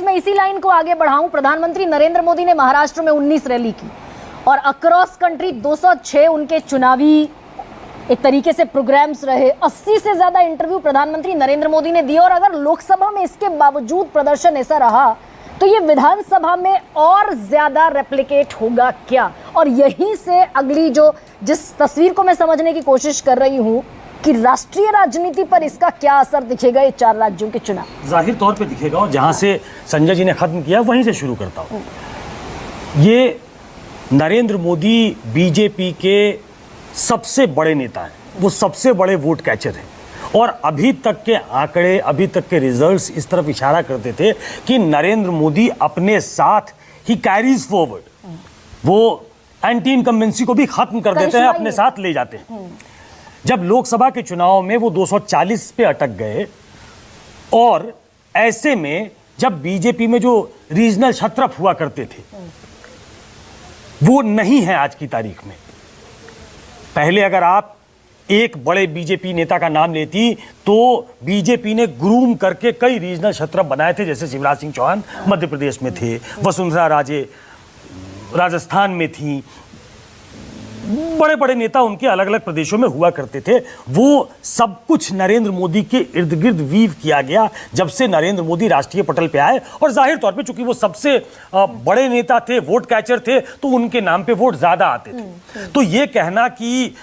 मैं इसी लाइन को आगे बढ़ाऊं, प्रधानमंत्री नरेंद्र मोदी ने महाराष्ट्र में 19 रैली की और अक्रॉस कंट्री 206 उनके चुनावी एक तरीके से प्रोग्राम्स रहे। 80 से ज्यादा इंटरव्यू प्रधानमंत्री नरेंद्र मोदी ने दिए और अगर लोकसभा में इसके बावजूद प्रदर्शन ऐसा रहा तो ये विधानसभा में और ज्यादा रेप्लिकेट होगा क्या? और यहीं से अगली जिस तस्वीर को मैं समझने की कोशिश कर रही हूं कि राष्ट्रीय राजनीति पर इसका क्या असर दिखेगा, ये 4 राज्यों के चुनाव। जाहिर तौर पे दिखेगा और जहां से संजय जी ने खत्म किया वहीं से शुरू करता हूं। ये नरेंद्र मोदी बीजेपी के सबसे बड़े नेता हैं, वो सबसे बड़े वोट कैचर हैं और अभी तक के आंकड़े, अभी तक के रिजल्ट्स इस तरफ इशारा करते थे कि नरेंद्र मोदी अपने साथ ही कैरीज फॉरवर्ड, वो एंटी इनकम्बेंसी को भी खत्म कर देते हैं, अपने साथ ले जाते हैं। जब लोकसभा के चुनाव में वो 240 पे अटक गए और ऐसे में जब बीजेपी में जो रीजनल छत्रप हुआ करते थे वो नहीं है आज की तारीख में। पहले अगर आप एक बड़े बीजेपी नेता का नाम लेती तो बीजेपी ने ग्रूम करके कई रीजनल छत्रप बनाए थे, जैसे शिवराज सिंह चौहान मध्य प्रदेश में थे, वसुंधरा राजे राजस्थान में थी, बड़े बड़े नेता उनके अलग अलग प्रदेशों में हुआ करते थे। वो सब कुछ नरेंद्र मोदी के इर्द गिर्द वीव किया गया जब से नरेंद्र मोदी राष्ट्रीय पटल पे आए और जाहिर तौर पे चूंकि वो सबसे बड़े नेता थे, वोट कैचर थे, तो उनके नाम पे वोट ज्यादा आते थे। तो ये कहना कि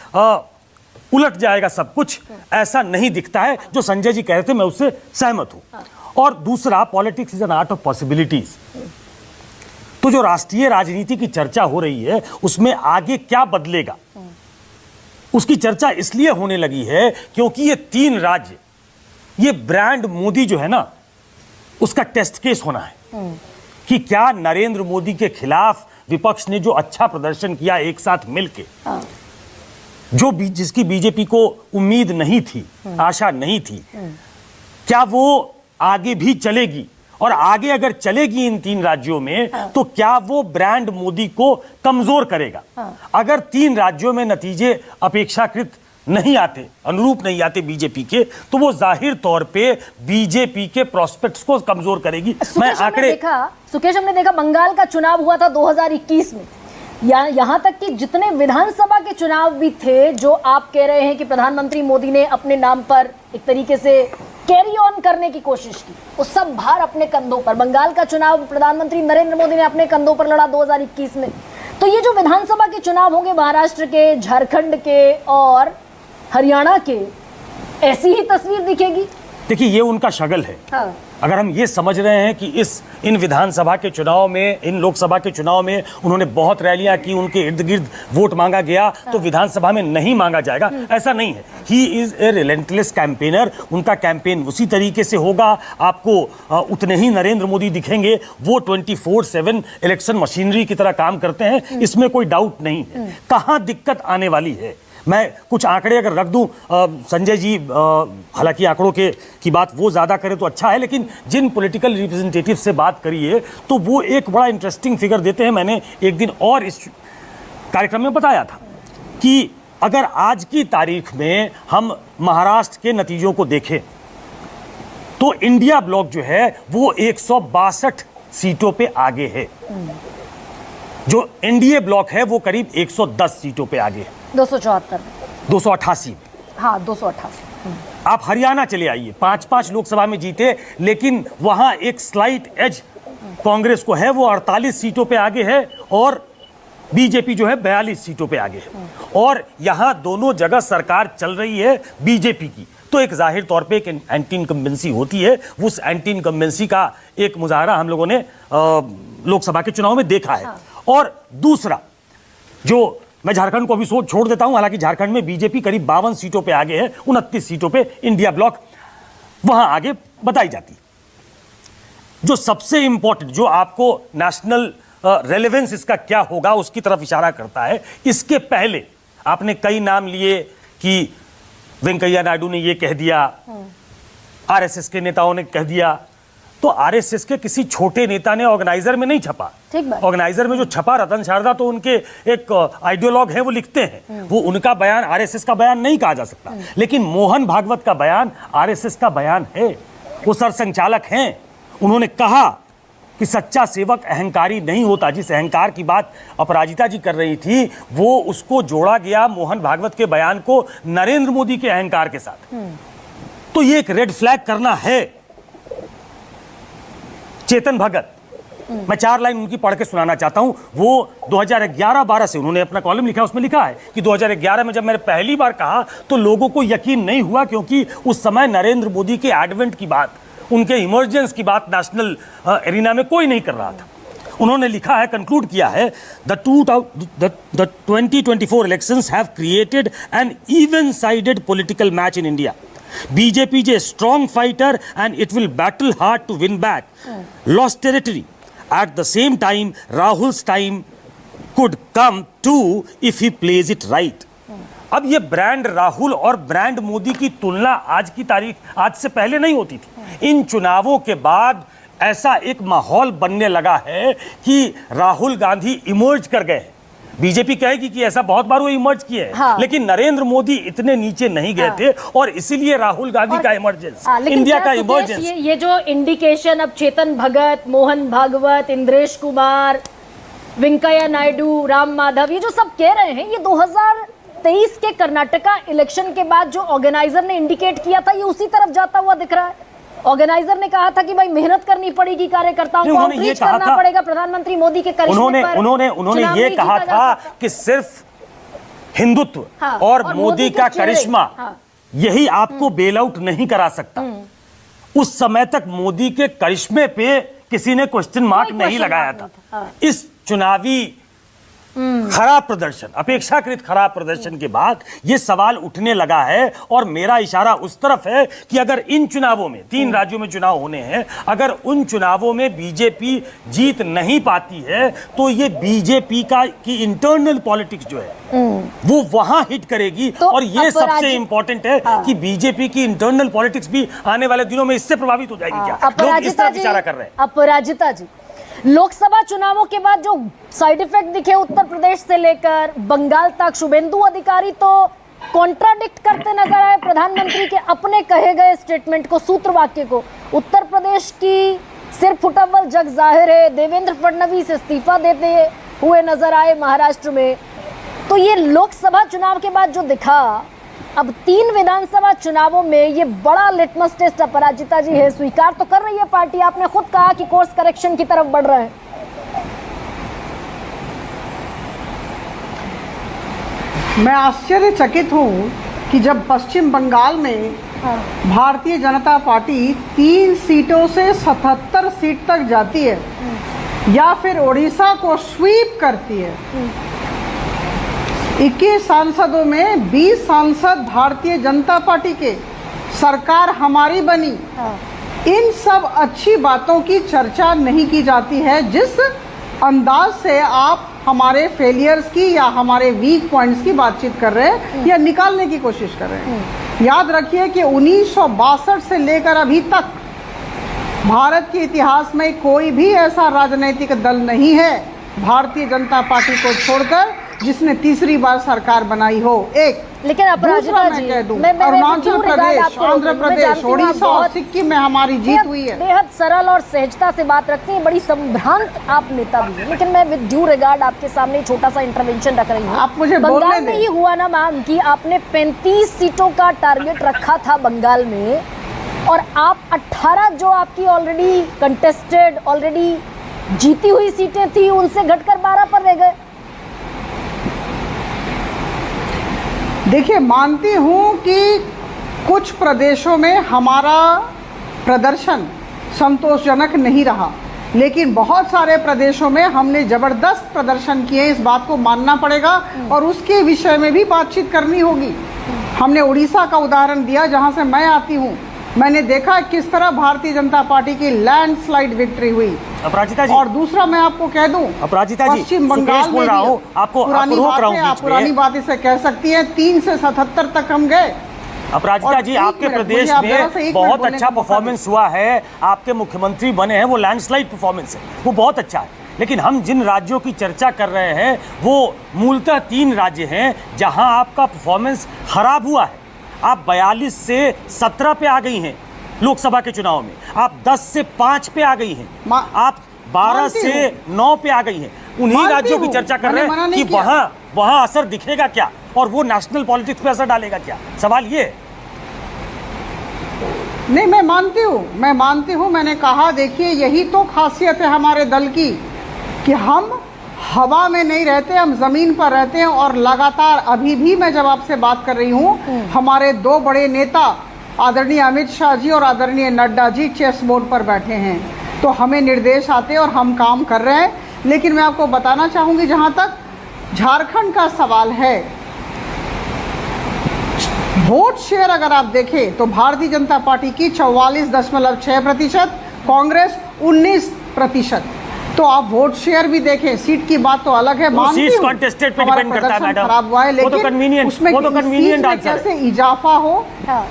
उलट जाएगा सब कुछ, ऐसा नहीं दिखता है। जो संजय जी कह रहे थे मैं उससे सहमत हूं। और दूसरा, politics is an art of possibilities. तो जो राष्ट्रीय राजनीति की चर्चा हो रही है उसमें आगे क्या बदलेगा, उसकी चर्चा इसलिए होने लगी है क्योंकि ये 3 राज्य, ये ब्रांड मोदी जो है ना, उसका टेस्ट केस होना है कि क्या नरेंद्र मोदी के खिलाफ विपक्ष ने जो अच्छा प्रदर्शन किया एक साथ मिलके, जिसकी बीजेपी को उम्मीद नहीं थी, आशा नहीं थी, क्या वो आगे भी चलेगी? और आगे अगर चलेगी इन 3 राज्यों में तो क्या वो ब्रांड मोदी को कमजोर करेगा? अगर 3 राज्यों में नतीजे अपेक्षाकृत नहीं आते, अनुरूप नहीं आते बीजेपी के, तो वो जाहिर तौर पे बीजेपी के प्रोस्पेक्ट्स को कमजोर करेगी। मैं आंकड़े सुकेश, हमने देखा बंगाल का चुनाव हुआ था 2021 में, यहां तक कि जितने विधानसभा के चुनाव भी थे जो आप कह रहे हैं कि प्रधानमंत्री मोदी ने अपने नाम पर एक तरीके से कैरी ऑन करने की कोशिश की, वो सब भार अपने कंधों पर। बंगाल का चुनाव प्रधानमंत्री नरेंद्र मोदी ने अपने कंधों पर लड़ा 2021 में। तो ये जो विधानसभा के चुनाव होंगे महाराष्ट्र के, झारखंड के और हरियाणा के, ऐसी ही तस्वीर दिखेगी। देखिए, ये उनका शगल है। अगर हम ये समझ रहे हैं कि इन विधानसभा के चुनाव में, इन लोकसभा के चुनाव में उन्होंने बहुत रैलियां की, उनके इर्द गिर्द वोट मांगा गया, तो विधानसभा में नहीं मांगा जाएगा, ऐसा नहीं है। He is a relentless campaigner. उनका कैंपेन उसी तरीके से होगा, आपको उतने ही नरेंद्र मोदी दिखेंगे। वो 24/7 इलेक्शन मशीनरी की तरह काम करते हैं, इसमें कोई डाउट नहीं है। कहाँ दिक्कत आने वाली है, मैं कुछ आंकड़े अगर रख दूं, संजय जी हालांकि आंकड़ों की बात वो ज़्यादा करें तो अच्छा है, लेकिन जिन पॉलिटिकल रिप्रेजेंटेटिव से बात करिए तो वो एक बड़ा इंटरेस्टिंग फिगर देते हैं। मैंने एक दिन और इस कार्यक्रम में बताया था कि अगर आज की तारीख में हम महाराष्ट्र के नतीजों को देखें तो इंडिया ब्लॉक जो है वो 162 सीटों पे आगे है, जो एनडीए ब्लॉक है वो करीब 110 सीटों पे आगे है। 288 हाँ 288। आप हरियाणा चले आइए, 5-5 लोकसभा में जीते, लेकिन वहां एक स्लाइट एज कांग्रेस को है, वो 48 सीटों पे आगे है और बीजेपी जो है 42 सीटों पे आगे है। और यहां दोनों जगह सरकार चल रही है बीजेपी की, तो एक जाहिर तौर पे एक एंटी इनकम्बेंसी होती है। उस एंटी इनकम्बेंसी का एक मुजाहरा हम लोगों ने लोकसभा के चुनाव में देखा है। और दूसरा, जो मैं झारखंड को अभी छोड़ देता हूं, हालांकि झारखंड में बीजेपी करीब 52 सीटों पे आगे है, 29 सीटों पे इंडिया ब्लॉक वहां आगे बताई जाती। जो सबसे इंपॉर्टेंट, जो आपको नेशनल रेलेवेंस इसका क्या होगा उसकी तरफ इशारा करता है, इसके पहले आपने कई नाम लिए कि वेंकैया नायडू ने ये कह दिया, आरएसएस के नेताओं ने कह दिया, तो आरएसएस के किसी छोटे नेता ने ऑर्गेनाइजर में नहीं छपा। ऑर्गेनाइजर में जो छपा रतन शारदा, तो उनके एक आइडियोलॉग है, वो लिखते हैं, वो उनका बयान आरएसएस का बयान नहीं कहा जा सकता। लेकिन मोहन भागवत का बयान आरएसएस का बयान है, वो सरसंचालक हैं। उन्होंने कहा कि सच्चा सेवक अहंकारी नहीं होता। जिस अहंकार की बात अपराजिता जी कर रही थी, वो उसको जोड़ा गया मोहन भागवत के बयान को नरेंद्र मोदी के अहंकार के साथ। तो ये एक रेड फ्लैग करना है। चेतन भगत, मैं 4 लाइन उनकी पढ़ के सुनाना चाहता हूं। वो 2011-12 से उन्होंने अपना कॉलम लिखा, उसमें लिखा है कि 2011 में जब मैंने पहली बार कहा तो लोगों को यकीन नहीं हुआ, क्योंकि उस समय नरेंद्र मोदी के एडवेंट की बात, उनके इमर्जेंस की बात नेशनल एरिना में कोई नहीं कर रहा था। उन्होंने लिखा है, कंक्लूड किया है, the 2024 elections have created an even sided political match in India. BJP is a strong fighter and it will battle hard to win back lost territory. At the same time, Rahul's time could come too if he plays it right. अब ये brand Rahul और brand Modi की तुलना आज की तारीख, आज से पहले नहीं होती थी। इन चुनावों के बाद ऐसा एक माहौल बनने लगा है कि राहुल गांधी इमर्ज कर गए हैं। बीजेपी कहेगी कि ऐसा बहुत बार वो इमर्ज किए हैं, हाँ। लेकिन नरेंद्र मोदी इतने नीचे नहीं गए थे और इसीलिए राहुल गांधी का इमरजेंस, इंडिया का इमरजेंस। ये जो इंडिकेशन अब चेतन भगत, मोहन भागवत, इंद्रेश कुमार, वेंकैया नायडू, राम माधव, ये जो सब कह रहे हैं, ये 2023 के कर्नाटका इलेक्शन के बाद जो ऑर्गेनाइजर ने इंडिकेट किया था, ये उसी तरफ जाता हुआ दिख रहा है। ऑर्गेनाइजर ने कहा था कि भाई मेहनत करनी पड़ेगी, कार्यकर्ताओं को आउटरीच करना पड़ेगा प्रधानमंत्री मोदी के करिश्मे पर। उन्होंने ये कहा था कि सिर्फ हिंदुत्व और मोदी का करिश्मा यही आपको बेल आउट नहीं करा सकता। उस समय तक मोदी के करिश्मे पे किसी ने क्वेश्चन मार्क नहीं लगाया था। इस चुनावी खराब प्रदर्शन, अपेक्षाकृत खराब प्रदर्शन के बाद ये सवाल उठने लगा है और मेरा इशारा उस तरफ है कि अगर इन चुनावों में, 3 राज्यों में चुनाव होने हैं, अगर उन चुनावों में बीजेपी जीत नहीं पाती है तो ये बीजेपी की इंटरनल पॉलिटिक्स जो है वो वहां हिट करेगी। तो और ये सबसे इंपॉर्टेंट है कि बीजेपी की इंटरनल पॉलिटिक्स भी आने वाले दिनों में इससे प्रभावित हो जाएगी। क्या लोग इस तरफ इशारा कर रहे हैं? अपराजिता जी, लोकसभा चुनावों के बाद जो साइड इफेक्ट दिखे उत्तर प्रदेश से लेकर बंगाल तक, शुभेंदु अधिकारी तो कॉन्ट्राडिक्ट करते नजर आए प्रधानमंत्री के अपने कहे गए स्टेटमेंट को, सूत्र वाक्य को। उत्तर प्रदेश की सिर फुटअव्वल जग जाहिर है, देवेंद्र फडणवीस इस्तीफा देते हुए नजर आए महाराष्ट्र में। तो ये लोकसभा चुनाव के बाद जो दिखा, अब 3 विधानसभा चुनावों में ये बड़ा लिटमस टेस्ट अपराजिता जी है। स्वीकार तो कर रही है पार्टी, आपने खुद कहा कि कोर्स करेक्शन की तरफ बढ़ रहे हैं। मैं आश्चर्यचकित हूँ कि जब पश्चिम बंगाल में भारतीय जनता पार्टी 3 सीटों से 77 सीट तक जाती है या फिर ओडिशा को स्वीप करती है, 21 सांसदों में 20 सांसद भारतीय जनता पार्टी के, सरकार हमारी बनी, इन सब अच्छी बातों की चर्चा नहीं की जाती है। जिस अंदाज से आप हमारे फेलियर्स की या हमारे वीक पॉइंट्स की बातचीत कर रहे हैं या निकालने की कोशिश कर रहे हैं। याद रखिए कि 1962 से लेकर अभी तक भारत के इतिहास में कोई भी ऐसा राजनीतिक दल नहीं है भारतीय जनता पार्टी को छोड़कर जिसने तीसरी बार सरकार बनाई हो। एक लेकिन अपराजिता जी, अरुणाचल प्रदेश, आंध्र प्रदेश, ओडिशा और सिक्किम में हमारी जीत हुई है। बेहद सरल और सहजता से बात रखती हैं, बड़ी संभ्रांत आप नेता भी हैं। लेकिन मैं विद ड्यू रिगार्ड आपके सामने छोटा सा इंटरवेंशन रख रही हूँ। आप मुझे बंगाल में ही हुआ ना मैम कि आपने 35 सीटों का टारगेट रखा था बंगाल में, और आप 18 जो आपकी ऑलरेडी कंटेस्टेड, ऑलरेडी जीती हुई सीटें थी, उनसे घटकर 12 पर रह गए। देखिए, मानती हूँ कि कुछ प्रदेशों में हमारा प्रदर्शन संतोषजनक नहीं रहा, लेकिन बहुत सारे प्रदेशों में हमने ज़बरदस्त प्रदर्शन किए, इस बात को मानना पड़ेगा और उसके विषय में भी बातचीत करनी होगी। हमने उड़ीसा का उदाहरण दिया, जहाँ से मैं आती हूँ। मैंने देखा किस तरह भारतीय जनता पार्टी की लैंडस्लाइड विक्ट्री हुई। अपराजिता जी, और दूसरा मैं आपको कह दूं, अपराजिता जी, पश्चिम बंगाल में आपको पुरानी बात इसे कह सकती है, 3 से 77 तक हम गए। अपराजिता जी, आपके प्रदेश में बहुत अच्छा परफॉर्मेंस हुआ है, आपके मुख्यमंत्री बने हैं, वो लैंडस्लाइड परफॉर्मेंस है, वो बहुत अच्छा है। लेकिन हम जिन राज्यों की चर्चा कर रहे हैं वो मूलतः 3 राज्य हैं जहां आपका परफॉर्मेंस खराब हुआ है। आप 42 से 17 पे आ गई हैं लोकसभा के चुनाव में, आप 10 से 5 पे आ गई हैं, आप 12 मानती से हूँ। 9 पे आ गई है। उन्हीं मानती राज्यों की हूँ, चर्चा कर मैंने रहे मना हैं नहीं कि किया। वहां असर दिखेगा क्या और वो नेशनल पॉलिटिक्स पे असर डालेगा क्या, सवाल ये है। नहीं, मैं मानती हूँ, मैंने कहा देखिए यही तो खासियत है हमारे दल की कि हम हवा में नहीं रहते, हम ज़मीन पर रहते हैं। और लगातार अभी भी मैं जब आपसे बात कर रही हूँ, हमारे दो बड़े नेता आदरणीय अमित शाह जी और आदरणीय नड्डा जी चेस बोर्ड पर बैठे हैं, तो हमें निर्देश आते हैं और हम काम कर रहे हैं। लेकिन मैं आपको बताना चाहूँगी, जहाँ तक झारखंड का सवाल है, वोट शेयर अगर आप देखें तो भारतीय जनता पार्टी की 44.6%, कांग्रेस 19%। तो आप वोट शेयर भी देखें, सीट की बात तो अलग है, मानती सीट्स हूं कॉन्टेस्टेड पे हमारा डिपेंड करता है प्रदर्शन मैडम, खराब हुआ है, वो तो लेकिन कन्वीनियंट, उसमें वो तो सीट कन्वीनियंट में आंसर है। कैसे इजाफा हो, हाँ।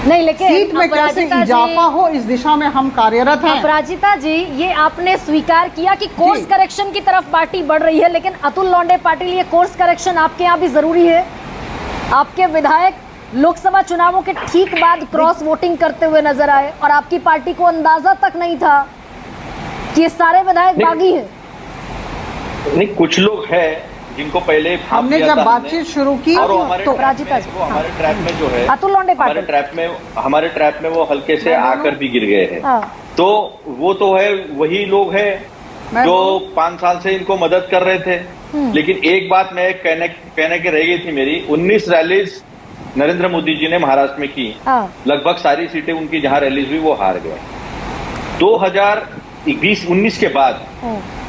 नहीं लेकिन सीट में कैसे अपराजिता जी- इजाफा हो, इस दिशा में हम कार्यरत हैं। अपराजिता जी, ये आपने स्वीकार किया कि कोर्स जी। करेक्शन की तरफ पार्टी बढ़ रही है, लेकिन अतुल लौंडे पाटिल, ये कोर्स करेक्शन आपके यहाँ भी जरूरी है? आपके विधायक लोकसभा चुनावों के ठीक बाद क्रॉस वोटिंग करते हुए नजर आए और आपकी पार्टी को अंदाजा तक नहीं था कि ये सारे विधायक नहीं। बागी हैं। नहीं, कुछ लोग हैं जिनको पहले भाप हमने दिया जब था बातचीत शुरू की और वो हमारे तो ट्रैप राजिता में- जी, वो हमारे ट्रैप में जो है, अतुल लौंडे हमारे पाटिल। ट्रैप में वो हल्के से आकर भी गिर गए हैं। हाँ। तो वो तो है, वही लोग हैं मैं जो बोलूं? 5 साल से इनको मदद कर रहे थे। लेकिन एक बात मैं कहने के रह गई थी मेरी, 19 रैलीज नरेंद्र मोदी जी ने महाराष्ट्र में की, हाँ। लगभग सारी सीटें उनकी जहां रैलीज हुई वो हार गए। 2019 के बाद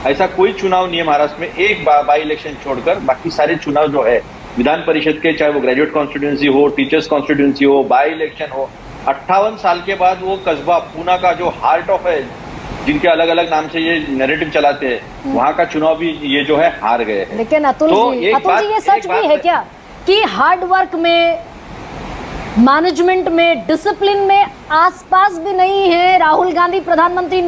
ऐसा कोई चुनाव नहीं है महाराष्ट्र में, एक बाई इलेक्शन छोड़कर बाकी सारे चुनाव जो है विधान परिषद के, चाहे वो ग्रेजुएट कॉन्स्टिट्यूंसी हो, टीचर्स कॉन्स्टिट्यूंसी हो, बाई इलेक्शन हो, 58 साल के बाद वो कस्बा पूना का जो हार्ट ऑफ है, जिनके अलग अलग नाम से ये नैरेटिव चलाते हैं, वहां का चुनाव भी ये जो है हार गए हैं। लेकिन अतुल तो जी, एक अतुल जी, ये बात- सच एक भी बात है मैं- क्या कि हार्ड वर्क में, मैनेजमेंट में, डिसिप्लिन में आसपास भी नहीं है राहुल गांधी प्रधानमंत्री